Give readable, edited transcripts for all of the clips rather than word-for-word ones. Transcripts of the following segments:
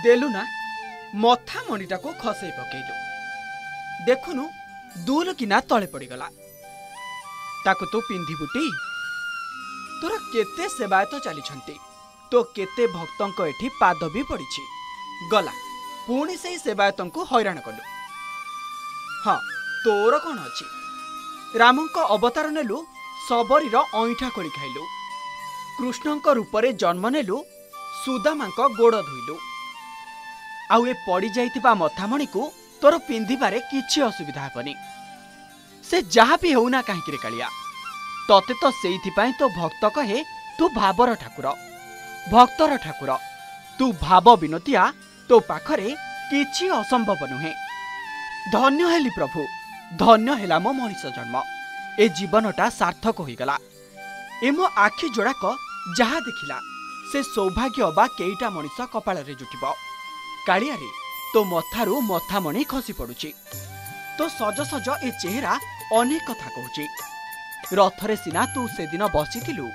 देलु ना मथा मणिटा को खसई पकेलु देखुनु दूल किना तले पड़गला ताकु तू पिंधिबुटी तोर केते सेवायत चली तो केते भक्तंक एठी पाद भी पड़ी गला पुणी से सेवायत को हैरान कलु। हाँ तोर कौन अच्छी रामंक अवतार नेलु सबरीर अईठा खोली खाइलु कृष्णंक रूपरे जन्म नेलु सुदामांक गोड़ धोइलु आउ ए पड़ी जाइतिबा मथामणि को तोर पिंधिबारे किछि असुविधा हेबनी से जहा भी होउना काहेकि रे कालिया तते तो सेइथिपाई तो भक्त कहे तू भावर ठाकुर भक्तर ठाकुर तू भाव विनोतिया तो पाखरे किछि असंभव नुहे। धन्य हेली प्रभु धन्य हेला मो मनीष जन्म ए जीवनटा सार्थक होइगला ए मो आखि जोड़ाक जहा देखिला से सौभाग्य बा केईटा मनीष कपाल रे जुटिब कालिया रे तो मथारू मथामणि खसी पड़ुची तो सज सज ए चेहरा अनेक कथा कहूची रथरे सिना तू से दिन बसिथिलु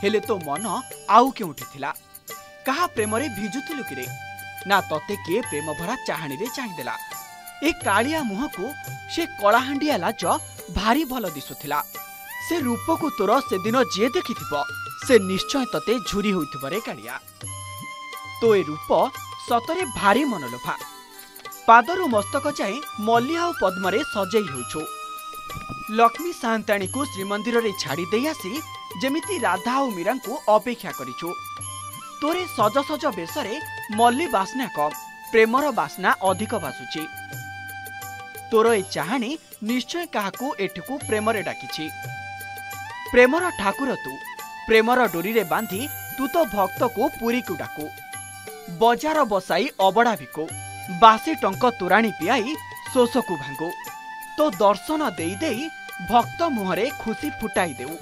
हेले तो मन आउ केउठी थिला कहा प्रेम रे भिजुथिलु किरे ना तते के प्रेम भरा चाहाणी रे चाहि देला ए कालिया मुह को से कलाहांडिया लाज भारी भल दिसुथिला से रूप को तोर से दिन जे देखिथिबो से निश्चय तते झुरी होइथिबो रे कालिया तो ए रूप सतरे भारी मनलोभा पादरू मस्तक जाए मल्लिया और पद्मरे सजई होइछु लक्ष्मी सान्ताणी को श्रीमंदिर रे छाड़ी दे आसी जेमिति राधा और मीरा को अपेक्षा करिछु तोरे सज सज बेसरे मल्ली बास्ना कम प्रेमर बास्ना अधिक बासुची तोर ए चाहाणी निश्चय काहाकू एठकू प्रेमरे डाकिछि प्रेमर ठाकुर तू प्रेमर डोरी रे बांधी तू तो भक्त को पुरी को डाकू बजार बसाई अबड़ा भिको बासी टंक तोराणी पियाई शोष को भांगो तो दर्शन देई देई भक्त मुहरे खुशी फुटाई देऊ।